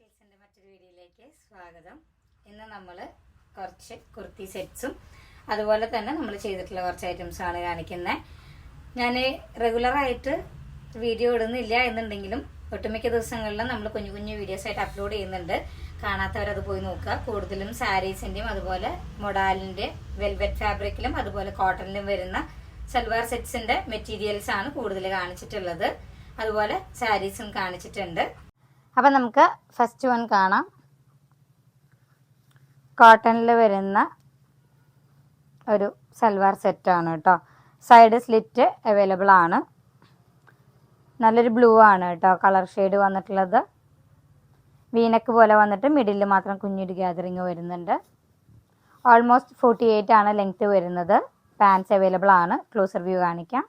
ടെക്സ്റ്റൈൽസിൻ്റെ മറ്റൊരു വീഡിയോയിലേക്ക് സ്വാഗതം. ഇന്ന് നമ്മൾ കുറച്ച് കുർത്തി സെറ്റ്സും അതുപോലെ തന്നെ നമ്മൾ ചെയ്തിട്ടുള്ള കുറച്ച് ഐറ്റംസാണ് കാണിക്കുന്നത്. ഞാൻ റെഗുലറായിട്ട് വീഡിയോ ഇടുന്നില്ല എന്നുണ്ടെങ്കിലും ഒട്ടുമിക്ക ദിവസങ്ങളിലും നമ്മൾ കുഞ്ഞു കുഞ്ഞു വീഡിയോസ് ആയിട്ട് അപ്ലോഡ് ചെയ്യുന്നുണ്ട്. കാണാത്തവരത് പോയി നോക്കുക. കൂടുതലും സാരീസിൻ്റെയും അതുപോലെ മൊഡാലിൻ്റെ വെൽവെറ്റ് ഫാബ്രിക്കിലും അതുപോലെ കോട്ടണിലും വരുന്ന സൽവാർ സെറ്റ്സിൻ്റെ മെറ്റീരിയൽസ് ആണ് കൂടുതൽ കാണിച്ചിട്ടുള്ളത്. അതുപോലെ സാരീസും കാണിച്ചിട്ടുണ്ട്. അപ്പം നമുക്ക് ഫസ്റ്റ് വൺ കാണാം. കോട്ടണിൽ വരുന്ന ഒരു സൽവാർ സെറ്റാണ് കേട്ടോ. സൈഡ് സ്ലിറ്റ് അവൈലബിൾ ആണ്. നല്ലൊരു ബ്ലൂ ആണ് കേട്ടോ കളർ ഷെയ്ഡ് വന്നിട്ടുള്ളത്. വീനക്ക് പോലെ വന്നിട്ട് മിഡിൽ മാത്രം കുഞ്ഞൊരു ഗ്യാതറിങ് വരുന്നുണ്ട്. ഓൾമോസ്റ്റ് 48 ആണ് ലെങ്ത് വരുന്നത്. പാൻസ് അവൈലബിൾ ആണ്. ക്ലോസർ വ്യൂ കാണിക്കാം.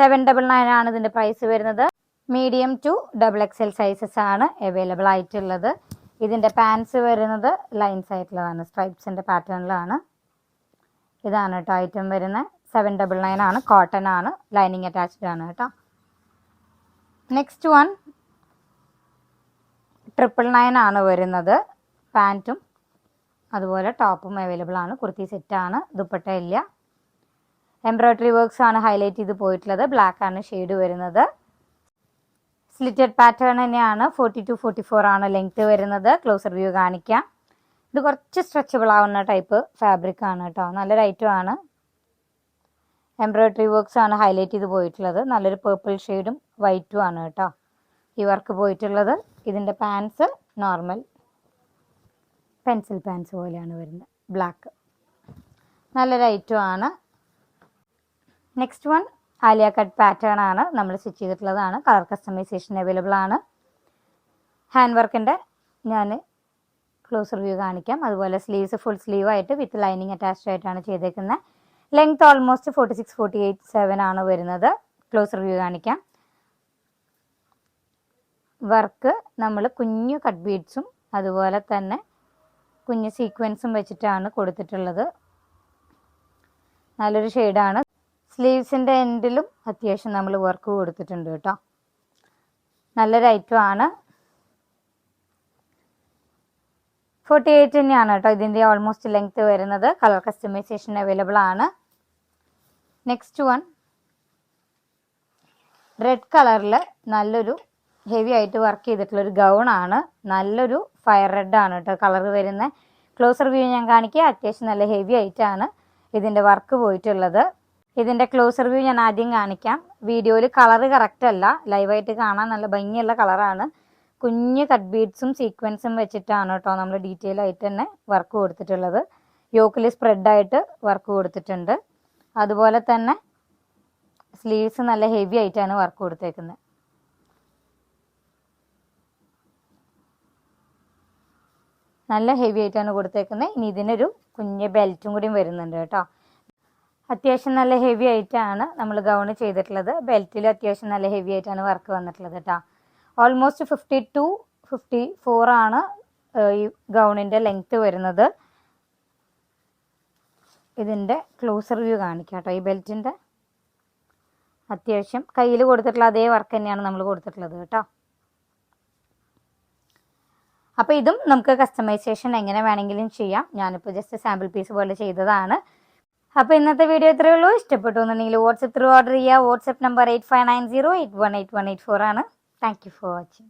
799 ആണ് ഇതിൻ്റെ പ്രൈസ് വരുന്നത്. മീഡിയം ടു XXL സൈസസ് ആണ് അവൈലബിൾ ആയിട്ടുള്ളത്. ഇതിൻ്റെ പാൻസ് വരുന്നത് ലൈൻസ് ആയിട്ടുള്ളതാണ്, സ്ട്രൈപ്സിൻ്റെ പാറ്റേണിലാണ്. ഇതാണ് കേട്ടോ ഐറ്റം വരുന്നത്. 799 ആണ്. കോട്ടൺ ആണ്. ലൈനിങ് അറ്റാച്ച്ഡ് ആണ് കേട്ടോ. നെക്സ്റ്റ് വൺ 999 ആണ് വരുന്നത്. പാൻറ്റും അതുപോലെ ടോപ്പും അവൈലബിൾ ആണ്. കുർത്തി സെറ്റാണ്. ദുപ്പട്ട ഇല്ല. എംബ്രോയ്ഡറി വർക്ക്സ് ആണ് ഹൈലൈറ്റ് ചെയ്ത് പോയിട്ടുള്ളത്. ബ്ലാക്ക് ആണ് ഷെയ്ഡ് വരുന്നത്. സ്ലിറ്റഡ് പാറ്റേൺ തന്നെയാണ്. 42-44 ആണ് ലെങ്ത് വരുന്നത്. ക്ലോസർ വ്യൂ കാണിക്കാം. ഇത് കുറച്ച് സ്ട്രെച്ചബിൾ ആവുന്ന ടൈപ്പ് ഫാബ്രിക് ആണ് കേട്ടോ. നല്ലൊരു ഐറ്റം ആണ്. എംബ്രോയ്ഡറി വർക്ക്സ് ആണ് ഹൈലൈറ്റ് ചെയ്ത് പോയിട്ടുള്ളത്. നല്ലൊരു പേർപ്പിൾ ഷെയ്ഡും വൈറ്റും ആണ് കേട്ടോ ഈ വർക്ക് പോയിട്ടുള്ളത്. ഇതിൻ്റെ പാൻസ് നോർമൽ പെൻസിൽ പാൻസ് പോലെയാണ് വരുന്നത്. ബ്ലാക്ക് നല്ലൊരു ഐറ്റം ആണ്. Next one Alia cut pattern ആണ്. നമ്മൾ സ്റ്റിച്ച് ചെയ്തിട്ടുള്ളതാണ്. കളർ കസ്റ്റമൈസേഷൻ അവൈലബിൾ ആണ്. ഹാൻഡ് വർക്കിൻ്റെ ഞാൻ ക്ലോസർ വ്യൂ കാണിക്കാം. അതുപോലെ സ്ലീവ്സ് ഫുൾ സ്ലീവ് ആയിട്ട് വിത്ത് ലൈനിങ് അറ്റാച്ച്ഡ് ആയിട്ടാണ് ചെയ്തേക്കുന്നത്. ലെങ്ത് ഓൾമോസ്റ്റ് 46-48-7 ആണ് വരുന്നത്. ക്ലോസർ വ്യൂ കാണിക്കാം. വർക്ക് നമ്മൾ കുഞ്ഞു കട്ട് ബീഡ്സും അതുപോലെ തന്നെ കുഞ്ഞു സീക്വൻസും വെച്ചിട്ടാണ് കൊടുത്തിട്ടുള്ളത്. നല്ലൊരു ഷെയ്ഡാണ്. സ്ലീവ്സിൻ്റെ എൻഡിലും അത്യാവശ്യം നമ്മൾ വർക്ക് കൊടുത്തിട്ടുണ്ട് കേട്ടോ. നല്ലൊരു ഐറ്റം ആണ്. 48 തന്നെയാണ് കേട്ടോ ഇതിൻ്റെ ഓൾമോസ്റ്റ് ലെങ്ത് വരുന്നത്. കളർ കസ്റ്റമൈസേഷൻ അവൈലബിൾ ആണ്. നെക്സ്റ്റ് വൺ റെഡ് കളറിൽ നല്ലൊരു ഹെവി ആയിട്ട് വർക്ക് ചെയ്തിട്ടുള്ളൊരു ഗൗണാണ്. നല്ലൊരു ഫയർ റെഡ് ആണ് കേട്ടോ കളർ വരുന്നത്. ക്ലോസർ വ്യൂ ഞാൻ കാണിക്കുക. അത്യാവശ്യം നല്ല ഹെവി ആയിട്ടാണ് ഇതിൻ്റെ വർക്ക് പോയിട്ടുള്ളത്. ഇതിൻ്റെ ക്ലോസർ വ്യൂ ഞാൻ ആദ്യം കാണിക്കാം. വീഡിയോയിൽ കളർ കറക്റ്റ് അല്ല, ലൈവായിട്ട് കാണാൻ നല്ല ഭംഗിയുള്ള കളറാണ്. കുഞ്ഞ് കട്ട് ബീഡ്സും സീക്വൻസും വെച്ചിട്ടാണ് കേട്ടോ നമ്മൾ ഡീറ്റെയിൽ ആയിട്ട് തന്നെ വർക്ക് കൊടുത്തിട്ടുള്ളത്. യോക്കിൽ സ്പ്രെഡായിട്ട് വർക്ക് കൊടുത്തിട്ടുണ്ട്. അതുപോലെ തന്നെ സ്ലീവ്സ് നല്ല ഹെവി ആയിട്ടാണ് വർക്ക് കൊടുത്തേക്കുന്നത്. നല്ല ഹെവി ആയിട്ടാണ് കൊടുത്തേക്കുന്നത്. ഇനി ഇതിനൊരു കുഞ്ഞ് ബെൽറ്റും കൂടി വരുന്നുണ്ട് കേട്ടോ. അത്യാവശ്യം നല്ല ഹെവി ആയിട്ടാണ് നമ്മൾ ഗൗൺ ചെയ്തിട്ടുള്ളത്. ബെൽറ്റിൽ അത്യാവശ്യം നല്ല ഹെവി ആയിട്ടാണ് വർക്ക് വന്നിട്ടുള്ളത് കേട്ടോ. ഓൾമോസ്റ്റ് 52-54 ആണ് ഈ ഗൗണിൻ്റെ ലെങ്ത്ത് വരുന്നത്. ഇതിൻ്റെ ക്ലോസർ വ്യൂ കാണിക്കാം കേട്ടോ. ഈ ബെൽറ്റിൻ്റെ അത്യാവശ്യം കയ്യിൽ കൊടുത്തിട്ടുള്ള അതേ വർക്ക് തന്നെയാണ് നമ്മൾ കൊടുത്തിട്ടുള്ളത് കേട്ടോ. അപ്പോൾ ഇതും നമുക്ക് കസ്റ്റമൈസേഷൻ എങ്ങനെ വേണമെങ്കിലും ചെയ്യാം. ഞാനിപ്പോൾ ജസ്റ്റ് സാമ്പിൾ പീസ് പോലെ ചെയ്തതാണ്. അപ്പോൾ ഇന്നത്തെ വീഡിയോ ഇത്രയേ ഉള്ളൂ. ഇഷ്ടപ്പെട്ടു എന്നുണ്ടെങ്കിൽ വാട്സപ്പ് ത്രൂ ഓർഡർ ചെയ്യുക. വാട്സപ്പ് നമ്പർ 8590818184 ആണ്. Thank you for watching.